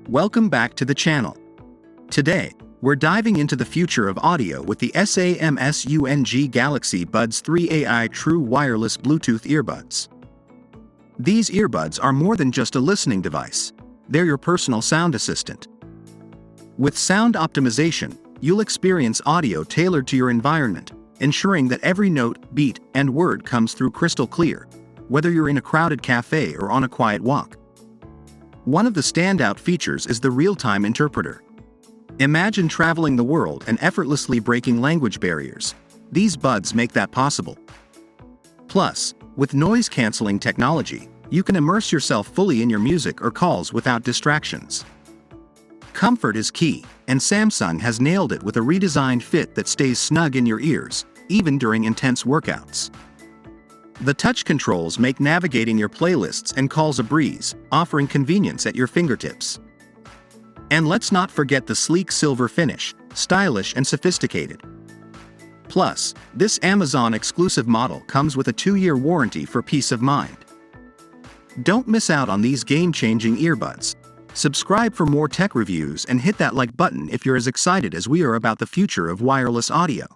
Welcome back to the channel. Today, we're diving into the future of audio with the Samsung Galaxy Buds 3 AI True Wireless Bluetooth Earbuds. These earbuds are more than just a listening device, they're your personal sound assistant. With sound optimization, you'll experience audio tailored to your environment, ensuring that every note, beat, and word comes through crystal clear, whether you're in a crowded cafe or on a quiet walk. One of the standout features is the real-time interpreter. Imagine traveling the world and effortlessly breaking language barriers. These buds make that possible. Plus, with noise-canceling technology, you can immerse yourself fully in your music or calls without distractions. Comfort is key, and Samsung has nailed it with a redesigned fit that stays snug in your ears, even during intense workouts. The touch controls make navigating your playlists and calls a breeze, offering convenience at your fingertips. And let's not forget the sleek silver finish, stylish and sophisticated. Plus, this Amazon-exclusive model comes with a 2-year warranty for peace of mind. Don't miss out on these game-changing earbuds. Subscribe for more tech reviews and hit that like button if you're as excited as we are about the future of wireless audio.